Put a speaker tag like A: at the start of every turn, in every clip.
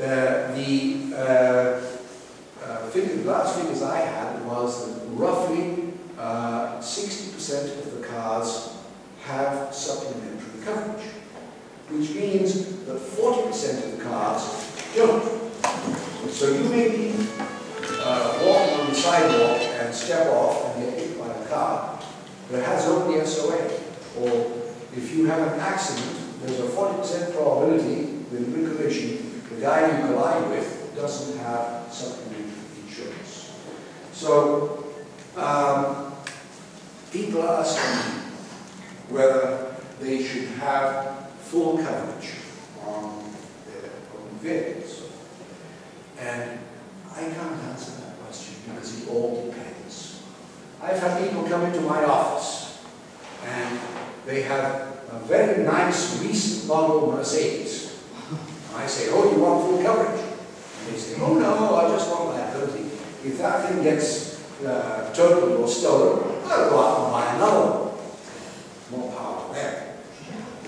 A: The last figures I had was that roughly 60% of the cars have supplementary coverage, which means that 40% of the cars don't. So you may be walking on the sidewalk and step off and get hit by a car that has only SOA. Or if you have an accident, there's a 40% probability that in a collision, the guy you collide with doesn't have supplementary insurance. So people are asking whether they should have full coverage on their own vehicles. And I can't answer that question because it all depends. I've had people come into my office and they have a very nice recent model Mercedes. And I say, oh, you want full coverage? And they say, oh no, I just want liability. If that thing gets totaled or stolen, I'll go out and buy another one. More power to them.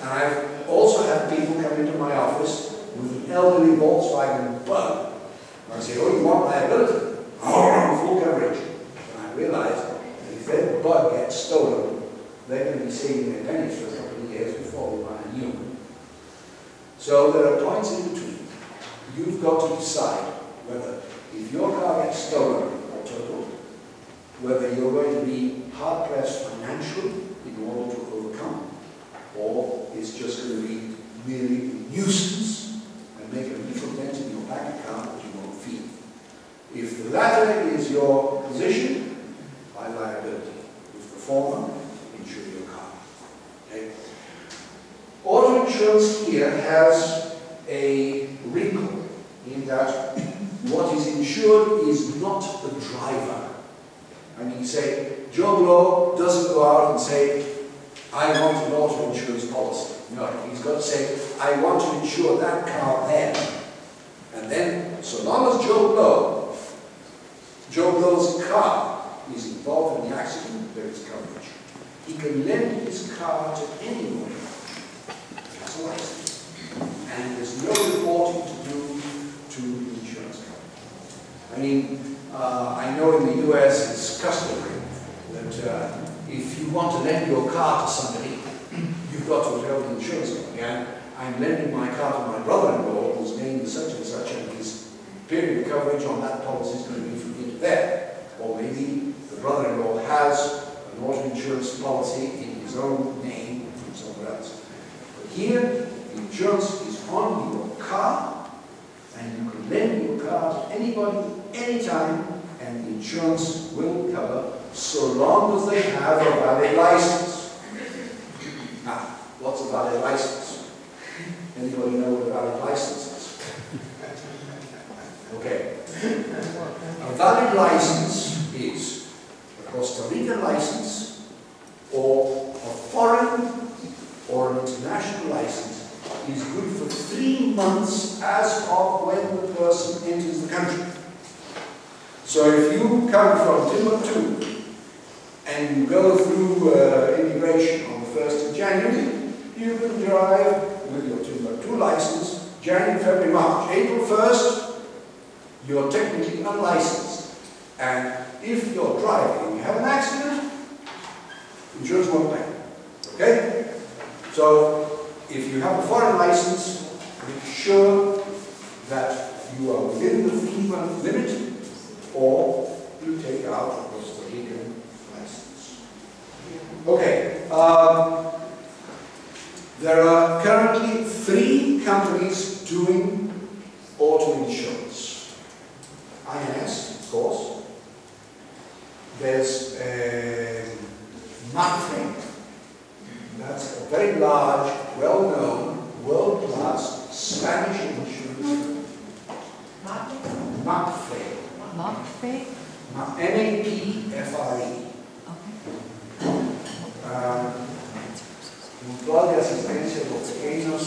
A: And I've also had people come into my office with an elderly Volkswagen Bug. And I say, oh, you want liability? Oh, full coverage. And I realize that if their Bug gets stolen, they're going to be saving their pennies for a couple of years before we buy a new one. So there are points in between. You've got to decide whether, if your car gets stolen or totaled, whether you're going to be hard-pressed financially in order to overcome, or it's just going to be merely a nuisance and make a little dent in your bank account that you won't feel. If the latter is your position, buy liability. If the former, insure your car. Okay? Auto insurance here has a wrinkle in that what is insured is not the driver. I mean, say, Joe Blow doesn't go out and say, I want an auto insurance policy. No, he's got to say, I want to insure that car there. And then, so long as Joe Blow's car is involved in the accident, there is coverage. He can lend his car to anyone who has a license. And there's no reporting to do to the insurance company. I mean, I know in the US it's customary that if you want to lend your car to somebody, you've got to tell the insurance company, and I'm lending my car to my brother-in-law whose name is such and such, and his period of coverage on that policy is going to be from here to there. Or maybe the brother-in-law has an auto insurance policy in his own name from somewhere else. But here, the insurance is on your car, and you can lend your car to anybody, anytime, and the insurance will cover so long as they have a valid license. Now, what's a valid license? Anybody know what a valid license is? Okay. A valid license is a Costa Rican license or a foreign or an international license is good for 3 months as of when the person enters the country. So if you come from Timbuktu and you go through immigration on the 1st of January, you can drive with your Timbuktu license January, February, March. April 1st, you're technically unlicensed. And if you're driving and you have an accident, insurance won't pay. Okay? So if you have a foreign license, make sure that you are within the 3-month limit, or you take out a Costa Rican license. Okay. There are currently 3 companies doing auto insurance. INS, of course. There's Mapfre. That's a very large, well-known, world-class Spanish insurance. Mapfre.
B: Mapfre?
A: M-A-P-F-R-E. Mutual de Asistencia de los Pequeños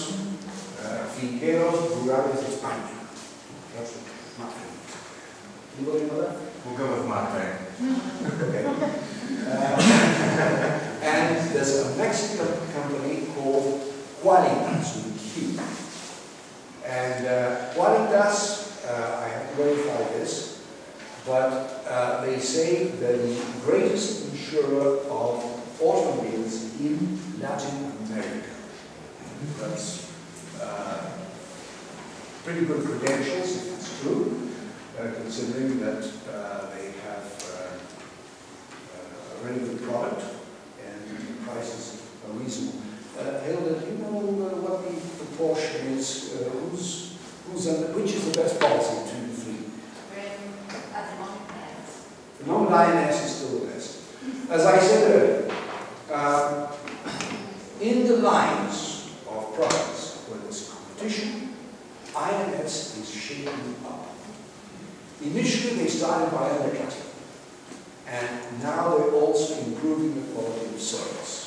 A: Finqueros Rurales de España. That's Mapfre. Anybody know that?
C: We'll go with Mapfre.
A: Okay. And there's a Mexican company called Qualitas with a Q. And what it does, I have to verify this, but they say they're the greatest insurer of automobiles in Latin America. That's pretty good credentials, if it's true, considering that they have a very good product and the prices are reasonable. Hilda, do you know what the proportion is? Which is the best policy between the three?
B: At the moment, yes.
A: The non-INS is still the best. As I said earlier, in the lines of products where there's competition, INS is shaping up. Initially, they started by undercutting, and now they're also improving the quality of service.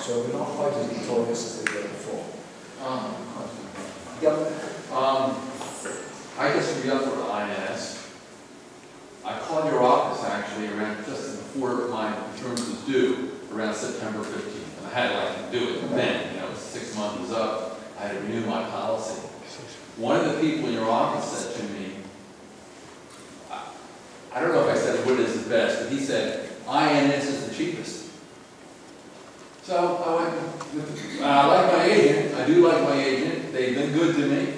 A: So they're not quite as notorious as they were before. Yep.
C: I guess to be up for the INS, I called your office actually around just before my insurance was due, around September 15th. And I had to do it then, 6 months was up, I had to renew my policy. One of the people in your office said to me, I don't know if I said what is the best, but he said, INS is the cheapest. So I went, I like my agent, I do like my agent, they've been good to me.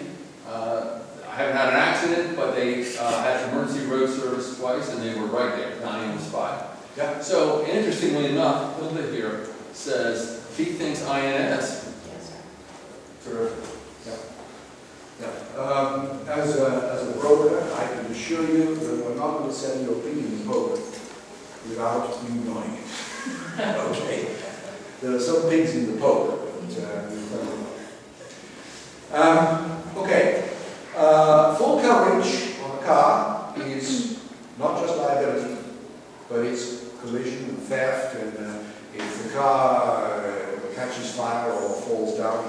C: I haven't had an accident, but they had emergency road service twice and they were right there, 9 on the spot.
A: Yeah.
C: So interestingly enough, Hilda here says she thinks INS.
B: Yes, sir.
A: Terrific. Yeah. Yeah. As a broker, I can assure you that we're not going to sell your opinion to broker without you knowing it. Okay. There are some pigs in the poke, but okay. Full coverage on a car is not just liability, but it's collision and theft, and if the car catches fire or falls down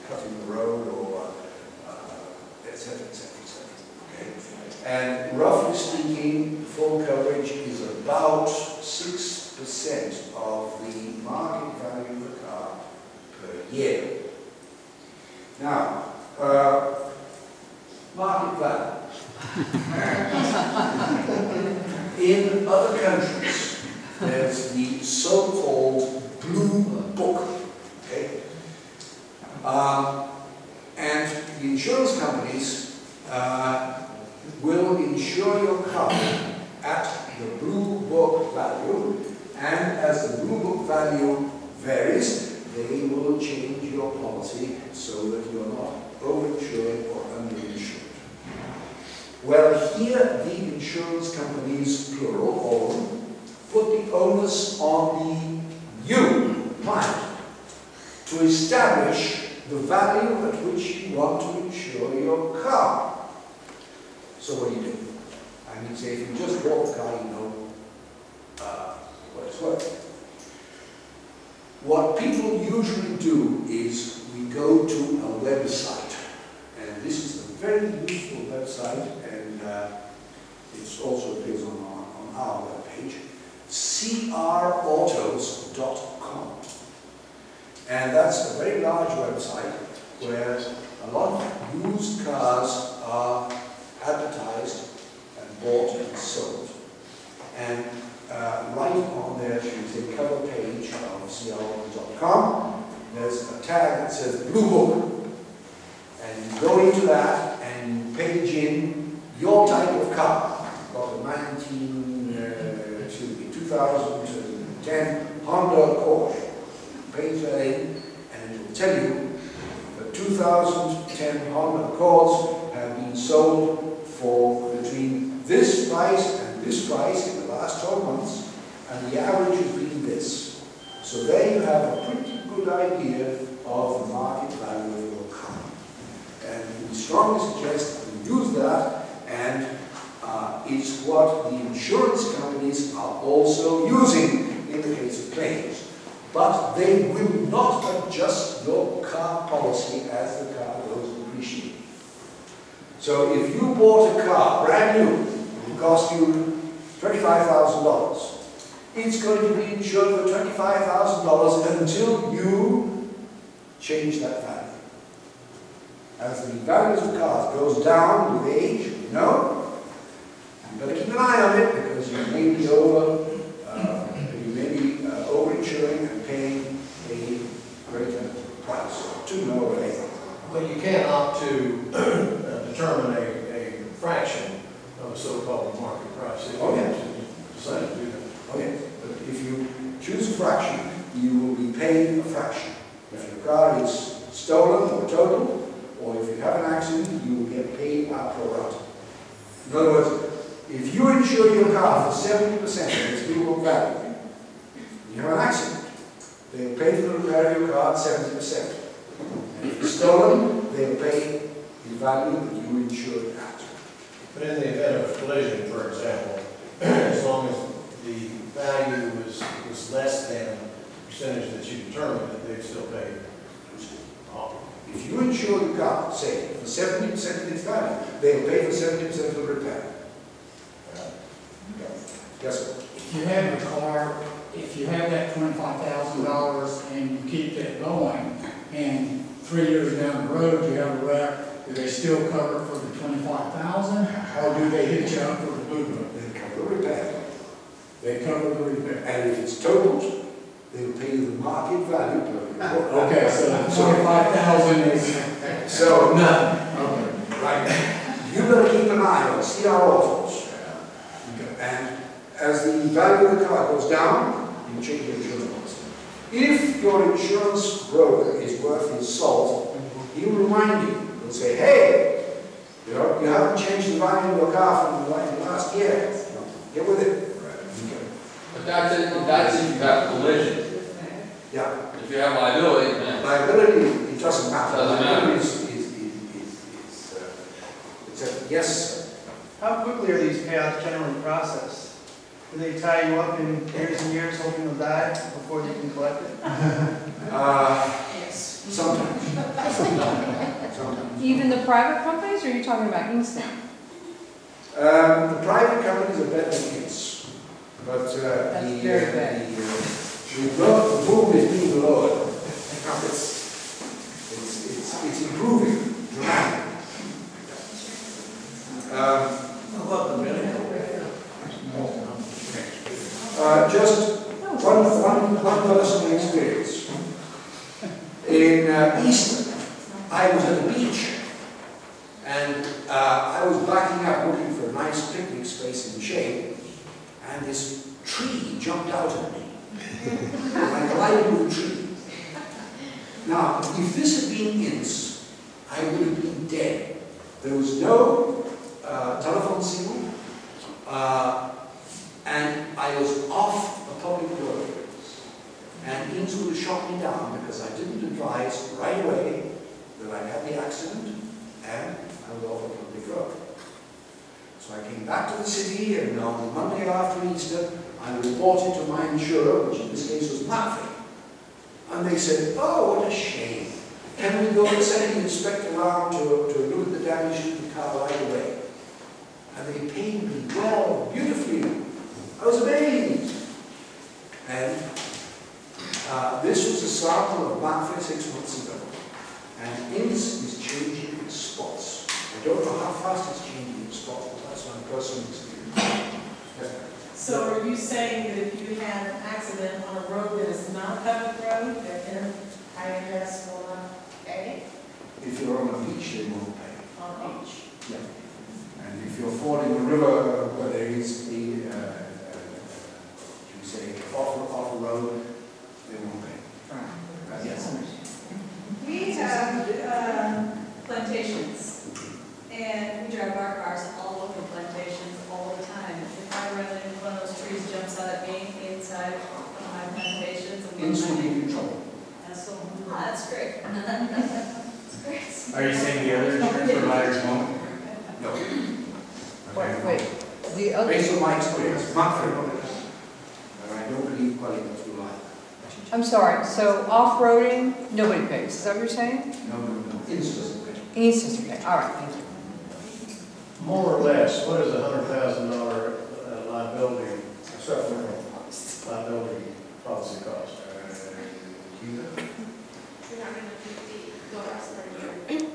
A: cutting the road, or etc., etc., etc. Okay? And roughly speaking, full coverage is about 6% of the market value of the car per year. Now, market value. In other countries, there's the so-called Blue Book. Okay? And the insurance companies will insure your car at the Blue Book value, and as the Blue Book value varies, they will change your policy so that you're not overinsured or underinsured. Well, here the insurance companies, plural, put the onus on you, client, to establish the value at which you want to insure your car. So what do? I mean, say if you just bought the car, you know what it's worth. What people usually do is we go to a website, and this is a very useful website, and it also appears on our webpage, crautos.com. And that's a very large website where a lot of used cars are advertised and bought and sold. And right on there, you see the cover page of crautos.com. There's a tag that says Blue Book. And you go into that and you page in your type of car. Got a 2010 Honda Accord. Page that in, and it will tell you that 2010 Honda Accords have been sold for between this price and this price in the last 12 months, and the average has been this. So there you have a pretty good idea of the market value of your car. And we strongly suggest that you use that, and it's what the insurance companies are also using in the case of claims. But they will not adjust your car policy as the car goes depreciating. So if you bought a car, brand new, it will cost you $25,000. It's going to be insured for $25,000 until you change that value. as the values of cars goes down with age? No. You've got to keep an eye on it because you may be over-insuring and paying a greater price. To know or later.
D: But you can't opt to determine a fraction of a so-called market price. If
A: Oh,
D: you
A: yes.
D: decide to do that.
A: Okay, but if you choose a fraction, you will be paying a fraction. If your car is stolen or totaled, or if you have an accident, you will get paid a pro rata. In other words, if you insure your car for 70% of its real value, you have an accident, they'll pay for the repair of your car at 70%. And if it's stolen, they'll pay the value that you insured at.
D: But in the event of a collision, for example, as long as the value was less than the percentage that you determined, that they'd still pay.
A: If you insure your car, say, for 70% of its value, they'll pay for 70% of the repair. Yes, sir.
E: If you have your car, if you have that $25,000 and you keep that going, and 3 years down the road you have a wreck, do they still cover it for the $25,000, or do they hit you up for the blue book?
A: They cover the repair.
E: They cover the repair.
A: And if it's totaled, they'll pay you the market value per report.
E: Okay, so the $25,000 is
A: So,
E: nothing. Okay.
A: right, you better keep an eye on CR Autos. And as the value of the car goes down, you check your insurance policy. If your insurance broker is worth his salt, he will remind you. He'll say, hey, you haven't changed the value of your car from the last year. Get with it.
C: But that's if you have collision.
A: Yeah.
C: If you have liability, then
A: Liability, it doesn't matter.
C: Doesn't matter.
A: Liability it's a yes, sir.
F: How quickly are these payouts generally processed? Do they tie you up in years and years hoping you'll die before you can collect it?
B: Yes.
A: Sometimes. Sometimes.
B: Even the private companies, or are you talking about instant?
A: The private companies are better than this. But
B: That's very bad.
A: the boom is being lowered. It's improving dramatically. Just one personal experience. In Easter, I was at the beach, and I was backing up looking for a nice picnic space in shade, and this tree jumped out at me. I collided with the tree. Now, if this had been Ince, I would have been dead. There was no telephone signal, and I was off the public road. And Ince would have shot me down because I didn't advise right away that I had the accident and I was off the public road. So I came back to the city, and on the Monday after Easter, I reported to my insurer, which in this case was Murphy. And they said, oh, what a shame. Can we go and send the inspector around to look at the damage to the car right away? And they paid me well, beautifully. I was amazed. And this was a sample of Murphy 6 months ago. And Ince is changing its spots. I don't know how fast it's changing its spots, but that's my personal experience.
G: So are you saying that if you had an accident on a road that is not a public road, that IRS will not pay
A: If you're on a beach, they won't pay.
G: on each?
A: Yeah. And if you're fording a river where there is a, off a road, they won't pay. Yes.
B: We have plantations, and we drive our cars all over plantations all the time. If I run into one of those trees, jumps out at me inside of my plantations, and
A: Ince will give you trouble.
B: that's great. That's great.
H: Are you saying the other insurance providers won't?
A: No.
I: Wait, the other,
A: Based on my experience, Murphy will. And I don't believe quality will lie.
I: I'm sorry, so off-roading, nobody pays, is that what you're saying?
A: No. Ince doesn't pay.
I: East doesn't pay, all right, thank you.
D: More or less, what is a $100,000 liability policy cost?
B: You're not going to keep the rest of the year.